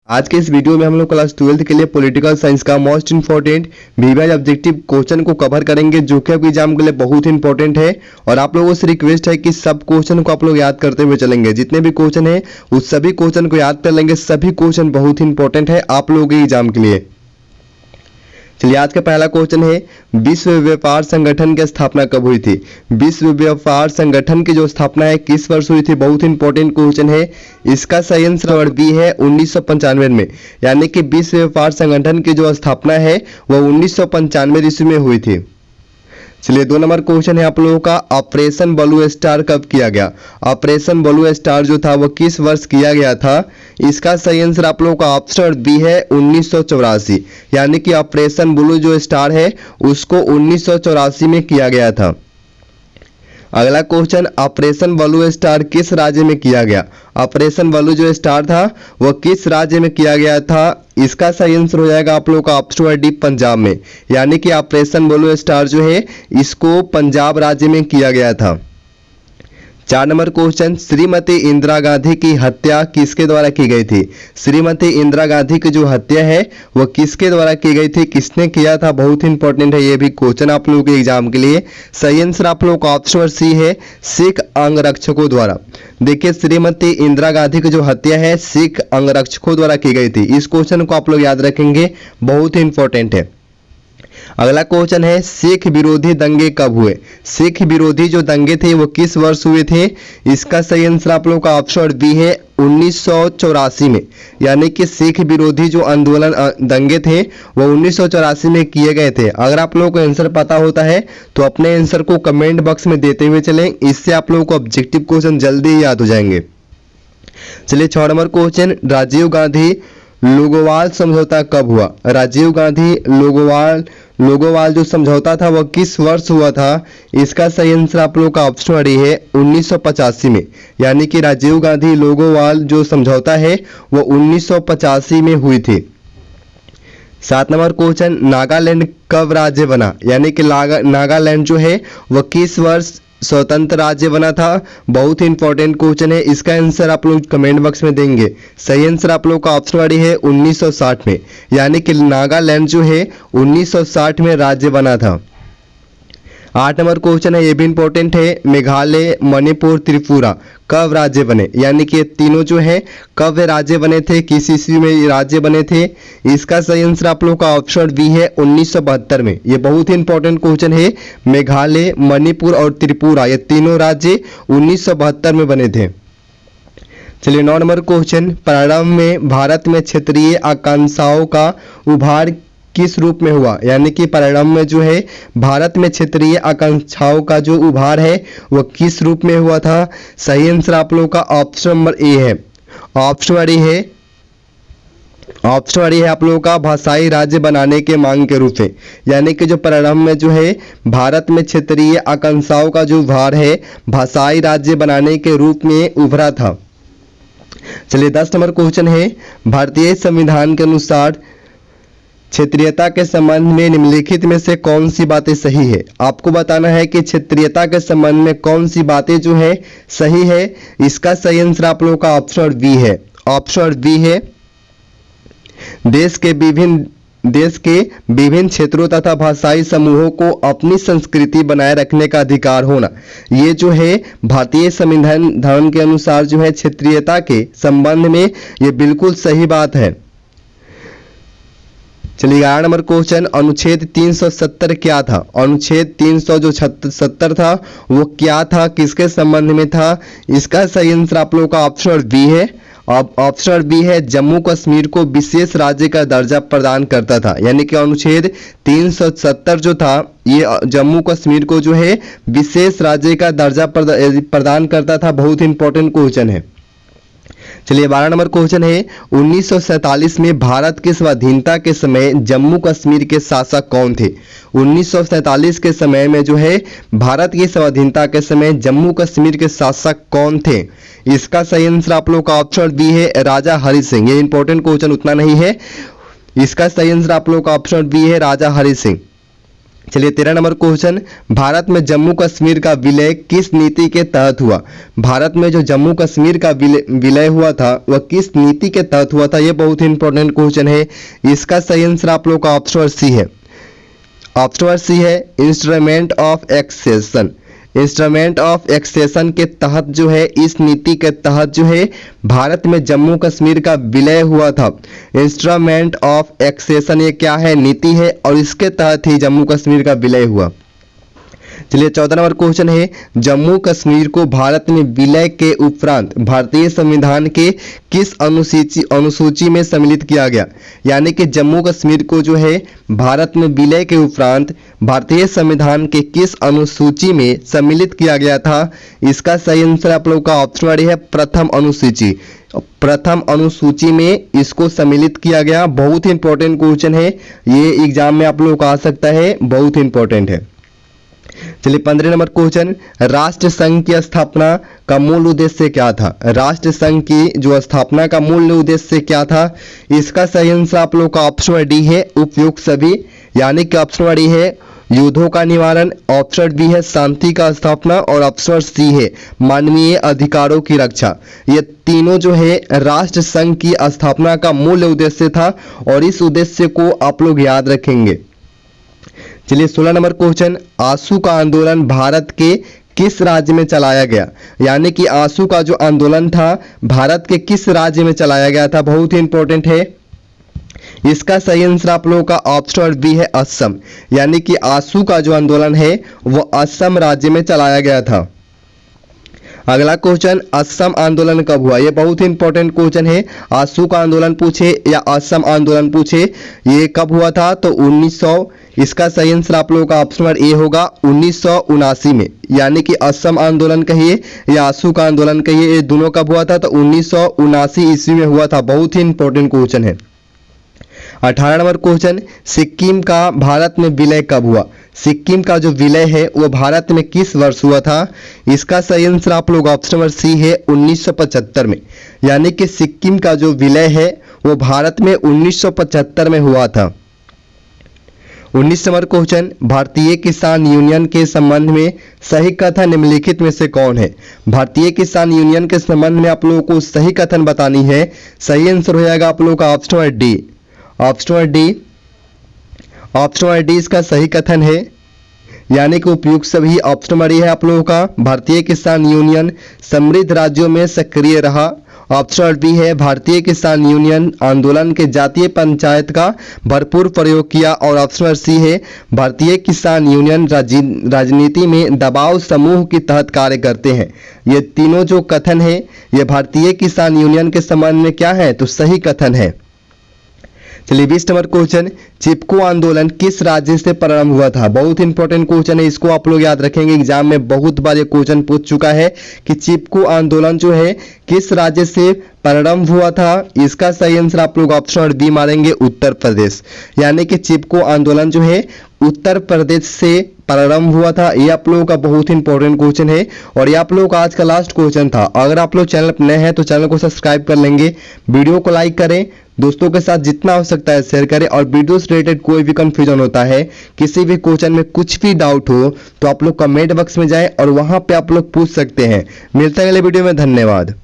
आज के इस वीडियो में हम लोग क्लास 12th के लिए पॉलिटिकल साइंस का मोस्ट इंपॉर्टेंट वीवाइज ऑब्जेक्टिव क्वेश्चन को कवर करेंगे, जो कि आपके एग्जाम के लिए बहुत इंपॉर्टेंट है। और आप लोगों से रिक्वेस्ट है कि सब क्वेश्चन को आप लोग याद करते हुए चलेंगे। जितने भी क्वेश्चन है उस सभी क्वेश्चन को याद कर लेंगे। सभी क्वेश्चन बहुत इंपॉर्टेंट है आप लोगों के एग्जाम के लिए। चलिए आज का पहला क्वेश्चन है, विश्व व्यापार संगठन की स्थापना कब हुई थी? विश्व व्यापार संगठन की जो स्थापना है किस वर्ष हुई थी? बहुत इंपॉर्टेंट क्वेश्चन है। इसका सही आंसर बी है 1995 में, यानी कि विश्व व्यापार संगठन की जो स्थापना है वह 1995 ईस्वी में हुई थी। चलिए 2 नंबर क्वेश्चन है आप लोगों का, ऑपरेशन ब्लू स्टार कब किया गया? ऑपरेशन ब्लू स्टार जो था वो किस वर्ष किया गया था? इसका सही आंसर आप लोगों का ऑप्शन बी है 1984, यानी कि ऑपरेशन ब्लू जो स्टार है उसको 1984 में किया गया था। अगला क्वेश्चन, ऑपरेशन ब्लू स्टार किस राज्य में किया गया? ऑपरेशन ब्लू जो स्टार था वह किस राज्य में किया गया था? इसका सही आंसर हो जाएगा आप लोगों का ऑप्शन डी पंजाब में, यानी कि ऑपरेशन ब्लू स्टार जो है इसको पंजाब राज्य में किया गया था। 4 नंबर क्वेश्चन, श्रीमती इंदिरा गांधी की हत्या किसके द्वारा की गई थी? श्रीमती इंदिरा गांधी की जो हत्या है वह किसके द्वारा की गई थी? किसने किया था? बहुत इंपॉर्टेंट है ये भी क्वेश्चन आप लोगों के एग्जाम के लिए। सही आंसर आप लोगों का ऑप्शन सी है, सिख अंगरक्षकों द्वारा। देखिए श्रीमती इंदिरा गांधी की जो हत्या है सिख अंगरक्षकों द्वारा की गई थी। इस क्वेश्चन को आप लोग याद रखेंगे, बहुत इंपॉर्टेंट है। अगला क्वेश्चन है, सिख विरोधी दंगे कब हुए? सिख विरोधी जो दंगे थे वो किस वर्ष हुए थे? इसका सही आंसर आप लोगों का ऑप्शन बी है 1984 में, यानी कि सिख विरोधी जो आंदोलन दंगे थे वो 1984 में किए गए थे। अगर आप लोगों को आंसर पता होता है तो अपने आंसर को कमेंट बॉक्स में देते हुए चलें, इससे आप लोगों को ऑब्जेक्टिव क्वेश्चन जल्दी ही याद हो जाएंगे। चलिए 6 नंबर क्वेश्चन, राजीव गांधी लोगोवाल समझौता कब हुआ? राजीव गांधी लोगोवाल जो समझौता था वह किस वर्ष हुआ था? इसका सही आंसर आप लोगों का ऑप्शन डी है 1985 में, यानी कि राजीव गांधी लोगोवाल जो समझौता है वह 1985 में हुई थी। 7 नंबर क्वेश्चन, नागालैंड कब राज्य बना? यानी कि नागालैंड जो है वह किस वर्ष स्वतंत्र राज्य बना था? बहुत इंपॉर्टेंट क्वेश्चन है। इसका आंसर आप लोग कमेंट बॉक्स में देंगे। सही आंसर आप लोग का ऑप्शन वाली है 1960 में, यानी कि नागालैंड जो है 1960 में राज्य बना था। 8 नंबर क्वेश्चन है, ये भी इंपॉर्टेंट है, मेघालय मणिपुर त्रिपुरा कब राज्य बने? यानी कि ये तीनों जो है कब राज्य बने थे, किस ईस्वी में राज्य बने थे? इसका सही आंसर आप लोगों का ऑप्शन बी है 1972 में। ये बहुत ही इंपॉर्टेंट क्वेश्चन है। मेघालय मणिपुर और त्रिपुरा ये तीनों राज्य 1972 में बने थे। चलिए 9 नंबर क्वेश्चन, प्रारंभ में भारत में क्षेत्रीय आकांक्षाओं का उभार किस रूप में हुआ? यानी कि प्रारंभ में जो है भारत में क्षेत्रीय आकांक्षाओं का जो उभार है वह किस रूप में हुआ था? सही आंसर आप लोगों का ऑप्शन नंबर ए है। ऑप्शन है आप लोगों का भाषाई राज्य बनाने के मांग के रूप में, यानी कि जो प्रारंभ में जो है भारत में क्षेत्रीय आकांक्षाओं का जो उभार है भाषाई राज्य बनाने के रूप में उभरा था। चलिए 10 नंबर क्वेश्चन है, भारतीय संविधान के अनुसार क्षेत्रीयता के संबंध में निम्नलिखित में से कौन सी बातें सही है? आपको बताना है कि क्षेत्रीयता के संबंध में कौन सी बातें जो है सही है। इसका सही आंसर आप लोगों का ऑप्शन बी है। ऑप्शन बी है, देश के विभिन्न क्षेत्रों तथा भाषाई समूहों को अपनी संस्कृति बनाए रखने का अधिकार होना। ये जो है भारतीय संविधान के अनुसार जो है क्षेत्रीयता के संबंध में ये बिल्कुल सही बात है। चलिए 11 नंबर क्वेश्चन, अनुच्छेद 370 क्या था? अनुच्छेद 370 था वो क्या था, किसके संबंध में था? इसका सही आंसर आप लोगों का ऑप्शन बी है। ऑप्शन बी है, जम्मू कश्मीर को विशेष राज्य का दर्जा प्रदान करता था। यानी कि अनुच्छेद 370 जो था ये जम्मू कश्मीर को जो है विशेष राज्य का दर्जा प्रदान करता था। बहुत इंपॉर्टेंट क्वेश्चन है। चलिए 12 नंबर क्वेश्चन है, 1947 में भारत की स्वाधीनता के समय जम्मू कश्मीर के शासक कौन थे? 1947 के समय में जो है भारत की स्वाधीनता के समय जम्मू कश्मीर के शासक कौन थे? इसका सही आंसर आप लोग का ऑप्शन बी है, राजा हरि सिंह। ये इंपॉर्टेंट क्वेश्चन उतना नहीं है। इसका सही आंसर आप लोग का ऑप्शन बी है, राजा हरि सिंह। चलिए 13 नंबर क्वेश्चन, भारत में जम्मू कश्मीर का विलय किस नीति के तहत हुआ? भारत में जो जम्मू कश्मीर का विलय हुआ था वह किस नीति के तहत हुआ था? यह बहुत ही इंपॉर्टेंट क्वेश्चन है। इसका सही आंसर आप लोग का ऑप्शन सी है। ऑप्शन सी है instrument of accession. Instrument of accession के तहत जो है, इस नीति के तहत जो है भारत में जम्मू कश्मीर का विलय हुआ था। इंस्ट्रूमेंट ऑफ एक्सेशन ये क्या है? नीति है, और इसके तहत ही जम्मू कश्मीर का विलय हुआ। चलिए 14 नंबर क्वेश्चन है, जम्मू कश्मीर को भारत में विलय के उपरांत भारतीय संविधान के किस अनुसूची में सम्मिलित किया गया? यानी कि जम्मू कश्मीर को जो है भारत में विलय के उपरांत भारतीय संविधान के किस अनुसूची में सम्मिलित किया गया था? इसका सही आंसर आप लोग का ऑप्शन है प्रथम अनुसूची। प्रथम अनुसूची में इसको सम्मिलित किया गया। बहुत ही इंपॉर्टेंट क्वेश्चन है, ये एग्जाम में आप लोग को आ सकता है, बहुत ही इंपॉर्टेंट है। चलिए 15 नंबर क्वेश्चन, राष्ट्र संघ की स्थापना का मूल उद्देश्य क्या था? राष्ट्र संघ की जो स्थापना का मूल उद्देश्य क्या था? इसका सही आंसर आप लोग का ऑप्शन डी है उपयुक्त सभी, यानी कि ऑप्शन डी है युद्धों का निवारण, ऑप्शन बी है शांति का स्थापना, और ऑप्शन सी है मानवीय अधिकारों की रक्षा। ये तीनों जो है राष्ट्र संघ की स्थापना का मूल उद्देश्य था, और इस उद्देश्य को आप लोग याद रखेंगे। चलिए 16 नंबर क्वेश्चन, आंसू का आंदोलन भारत के किस राज्य में चलाया गया? यानी कि आंसू का जो आंदोलन था भारत के किस राज्य में चलाया गया था? बहुत ही इंपॉर्टेंट है। इसका सही आंसर आप लोगों का ऑप्शन बी है असम, यानी कि आंसू का जो आंदोलन है वो असम राज्य में चलाया गया था। अगला क्वेश्चन, असम आंदोलन कब हुआ? ये बहुत ही इंपॉर्टेंट क्वेश्चन है। आंसू का आंदोलन पूछे या असम आंदोलन पूछे, ये कब हुआ था? तो 1900। इसका सही आंसर आप लोगों का ऑप्शन ए होगा 1979 में, यानी कि असम आंदोलन कहिए या आंसू का आंदोलन कहिए, ये दोनों कब हुआ था? तो 1979 ईस्वी में हुआ था। बहुत ही इंपॉर्टेंट क्वेश्चन है। 18 नंबर क्वेश्चन, सिक्किम का भारत में विलय कब हुआ? सिक्किम का जो विलय है वो भारत में किस वर्ष हुआ था? इसका सही आंसर आप लोग ऑप्शन सी है 1975 में, यानी कि सिक्किम का जो विलय है वो भारत में 1975 में हुआ था। 19 नंबर क्वेश्चन, भारतीय किसान यूनियन के संबंध में सही कथन निम्नलिखित में से कौन है? भारतीय किसान यूनियन के संबंध में आप लोगों को सही कथन बतानी है। सही आंसर हो जाएगा आप लोगों का ऑप्शन डी। ऑप्शन डी इसका सही कथन है, यानी कि उपयुक्त सभी। ऑप्शन डी है आप लोगों का भारतीय किसान यूनियन समृद्ध राज्यों में सक्रिय रहा। ऑप्शन बी है भारतीय किसान यूनियन आंदोलन के जातीय पंचायत का भरपूर प्रयोग किया, और ऑप्शन सी है भारतीय किसान यूनियन राजनीति में दबाव समूह के तहत कार्य करते हैं। ये तीनों जो कथन है ये भारतीय किसान यूनियन के संबंध में क्या है? तो सही कथन है। चलिए 20 नंबर क्वेश्चन, चिपको आंदोलन किस राज्य से प्रारंभ हुआ था? बहुत इंपॉर्टेंट क्वेश्चन है, इसको आप लोग याद रखेंगे। एग्जाम में बहुत बार ये क्वेश्चन पूछ चुका है कि चिपको आंदोलन जो है किस राज्य से प्रारंभ हुआ था? इसका सही आंसर आप लोग ऑप्शन बी मारेंगे उत्तर प्रदेश, यानी कि चिपको आंदोलन जो है उत्तर प्रदेश से प्रारंभ हुआ था। ये आप लोगों का बहुत इंपॉर्टेंट क्वेश्चन है, और ये आप लोगों का आज का लास्ट क्वेश्चन था। अगर आप लोग चैनल पर नए हैं तो चैनल को सब्सक्राइब कर लेंगे, वीडियो को लाइक करें, दोस्तों के साथ जितना हो सकता है शेयर करें, और वीडियो से रिलेटेड कोई भी कंफ्यूजन होता है, किसी भी क्वेश्चन में कुछ भी डाउट हो तो आप लोग कमेंट बॉक्स में जाएं और वहां पे आप लोग पूछ सकते हैं। मिलते हैं अगले वीडियो में, धन्यवाद।